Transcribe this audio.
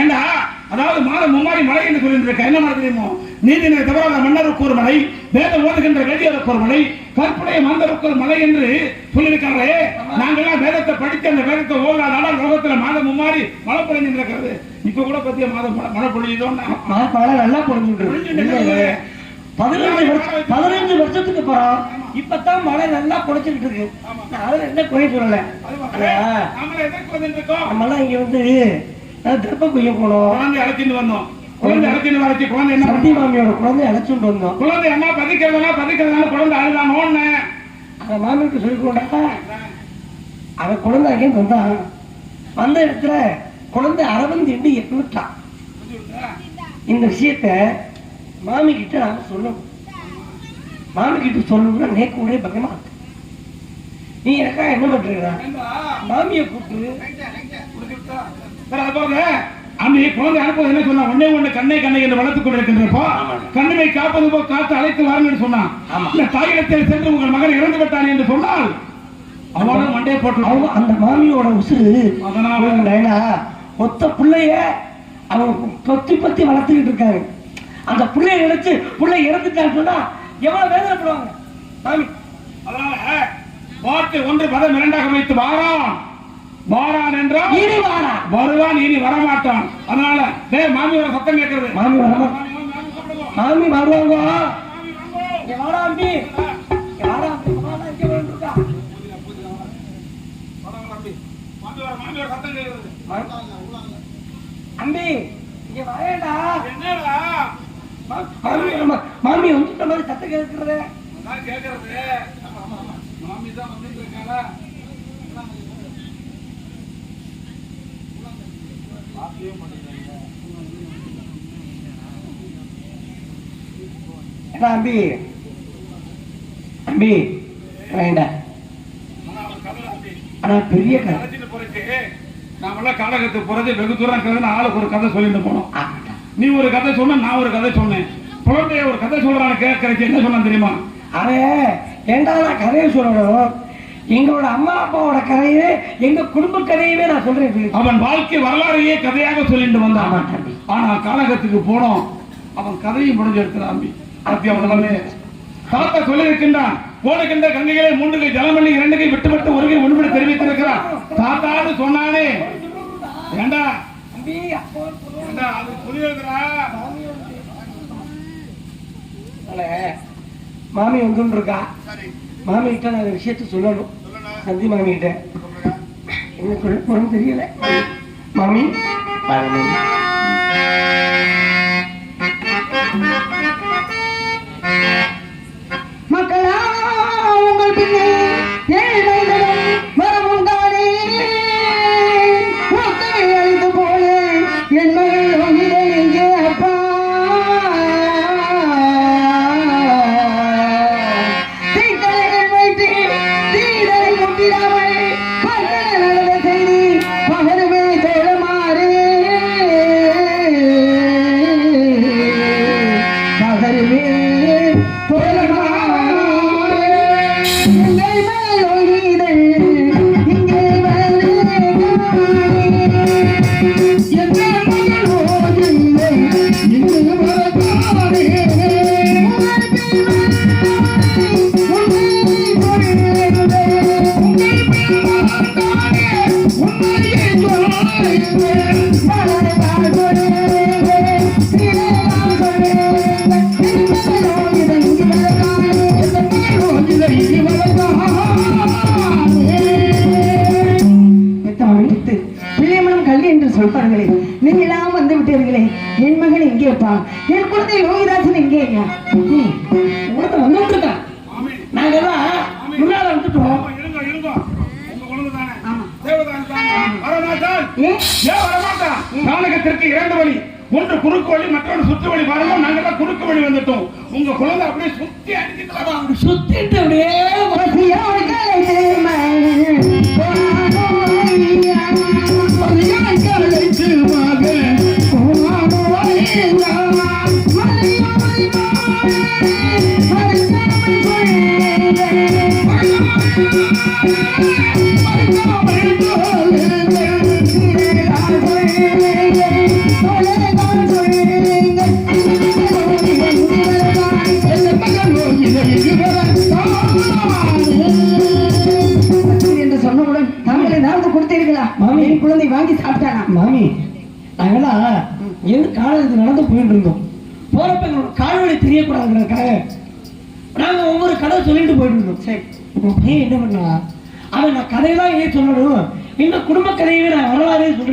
ஏண்டா அதாவது மாதம் மும்மாரி மலை என்று சொல்லியிருக்க என்ன மாதிரி தெரியுமோ நீதினை தவறாத மன்னருக்கு ஒரு மலை வேதம் ஓதுகின்ற வேதியருக்கு ஒரு மலை கற்புடைய மாந்தருக்கு ஒரு மலை என்று சொல்லியிருக்காங்களே நாங்கெல்லாம் வேதத்தை படித்து அந்த வேதத்தை ஓதாதால லோகத்துல மாதம் மும்மாரி மழை பொழிஞ்சு இருக்கிறது இப்ப கூட பத்திய மாதம் மழை பொழிஞ்சதோன்னா மழை நல்லா பொழிஞ்சுட்டு 15 வருஷத்துக்கு அப்புறம் இப்பதான் மழை நல்லா பொழிச்சுட்டு இருக்கு. அதுல என்ன குறை சொல்லல. நம்மளாம் இங்க வந்து திருப்ப குய்ய போனோம், குழந்தை அழைச்சிட்டு வந்தோம். குழந்தை அழைச்சிட்டு வரச்சு குழந்தை என்ன சத்தி மாமியோட குழந்தை அழைச்சிட்டு வந்தோம். குழந்தை அம்மா பதிக்கிறதுனால குழந்தை அழுதானோன்னு அதை மாமிக்கு சொல்லிக்கொண்டா அவன் குழந்தை அங்கே வந்தான். வந்த இடத்துல குழந்தை அரவந்து எண்டு எட்டுட்டான். இந்த விஷயத்த மாமி கிட்ட நாம சொல்லணும். மாமி கிட்ட சொல்லணும்னா நேக்கு ஒரே பக்கமா இருக்கு. நீ எனக்கா என்ன பண்றீங்க? மாமியை கூப்பிட்டு அம்மி குழந்தை அனுப்புவது என்ன சொன்னா ஒன்னே ஒண்ணு கண்ணை கண்ணை என்று வளர்த்துக் கொண்டிருக்கின்றப்போ கண்ணனை காப்பது போல் காத்து அழைத்து வாருங்கள் சொன்னான். இந்த தாயிடத்தில் சென்று உங்கள் மகன் இறந்து விட்டான் என்று சொன்னால் அவனோட மண்டையை போட்டு அந்த மாமியோட உசுறு அதனால ஒத்த பிள்ளைய அவங்க பத்தி பத்தி வளர்த்துக்கிட்டு இருக்காங்க. அந்த பிள்ளைய நினைச்சு பிள்ளை இறந்துட்டான்னு சொன்னா எவ்வளவு வேதனைப்படுவாங்க மாமி. அதனால வார்த்தை ஒன்று பதம் இரண்டாக வைத்து வாரான் என்றால் இனி வாரான், வருவான் இனி வரமாட்டான். அதனால மாமியோட சத்தம் கேட்கறது. மாமி வருவாங்க, அம்பி இங்க வரேடா. என்னடா மாமி வந்துட்ட மாதிரி சத்தம் கேட்கறது. மாமி தான் வந்துட்டு இருக்காங்க. அம்பி அம்பி வேண்டா ஆனா பெரிய நாமெல்லாம் காலகத்துக்கு போறது வெகு தூரம் ஆளுக்கு ஒரு கதை சொல்லிட்டு போனோம். நீ ஒரு கதை சொன்ன, நான் ஒரு கதை சொன்னேன். குழந்தைய ஒரு கதை சொல்றான்னு கேட்கறதுக்கு என்ன சொன்னா தெரியுமா? அவன் ஏண்டா நான் கதையை சொல்லணும், எங்களோட அம்மா அப்பாவோட கதையே எங்க குடும்ப கதையவே நான் சொல்றேன். அவன் வாழ்க்கை வரலாறையே கதையாக சொல்லிட்டு வந்தான். ஆனா காலகத்துக்கு போனோம், அவன் கதையும் முடிஞ்சு எடுக்கிறான். தாத்தா சொல்லி இருக்கின்றான், போடுகின்ற கங்கைகளை 3 கை ஜலமல்லி 2 கை விட்டு ஒரு கை ஒன்றுபடி தெரிவித்திருக்கிறான். தாத்தான்னு சொன்னானே ஏண்டா அது புரியுதுடா. மாமி வந்து இருக்கா, மாமி கிட்ட நான் விஷயத்த சொல்லணும். சந்தி மாமி கிட்ட என்ன சொல்ல போறோம் தெரியல. மாமி மக்களா உங்கள் பின்னே மரமும் தானே அழிந்து போல என் மகள் எங்கே அப்பா தீட்டலை வைத்து தீடலை முட்டிடாமல் நல்ல செய்தி பகருமே தோழமாறு பகருமே சொல்வார்களே, நீங்களாம் வந்து விட்டீர்களே, என் மகன் எங்கேப்பா, என் குழந்தை லோகிதாசன் எங்கே? வந்துட்டு இருக்கான். நாங்க எல்லாம் முன்னால வந்துட்டோம். காலகத்திற்கு 2 வழி, ஒன்று குறுக்கு வழி, மற்றொன்று சுற்று வழி. பாருங்க, நாங்க எல்லாம் குறுக்கு வழி வந்துட்டோம். உங்க குழந்தை அப்படியே சுத்தி அடிச்சுட்டு சுத்திட்டு அப்படியே என்று சொன்னவுடன் தாங்கள் ஏதாவது கொடுத்தீர்களா? மாமி. என் குழந்தை வாங்கி சாப்பிட்டானா? மாமி நாங்கெல்லாம் எந்த காலேஜ் நடந்து போயிட்டு இருந்தோம். போறப்ப எங்களோட கால்வழி தெரியக்கூடாதுங்கிறதுக்காக நாங்க ஒவ்வொரு கதை சொல்லிட்டு போயிட்டு இருந்தோம். சரி, உங்க பையன் என்ன பண்ணா, அவன் நான் கதையெல்லாம் ஏன் சொல்லணும், இன்னும் குடும்ப கதையவே நான் வரலாறே சொல்றேன்.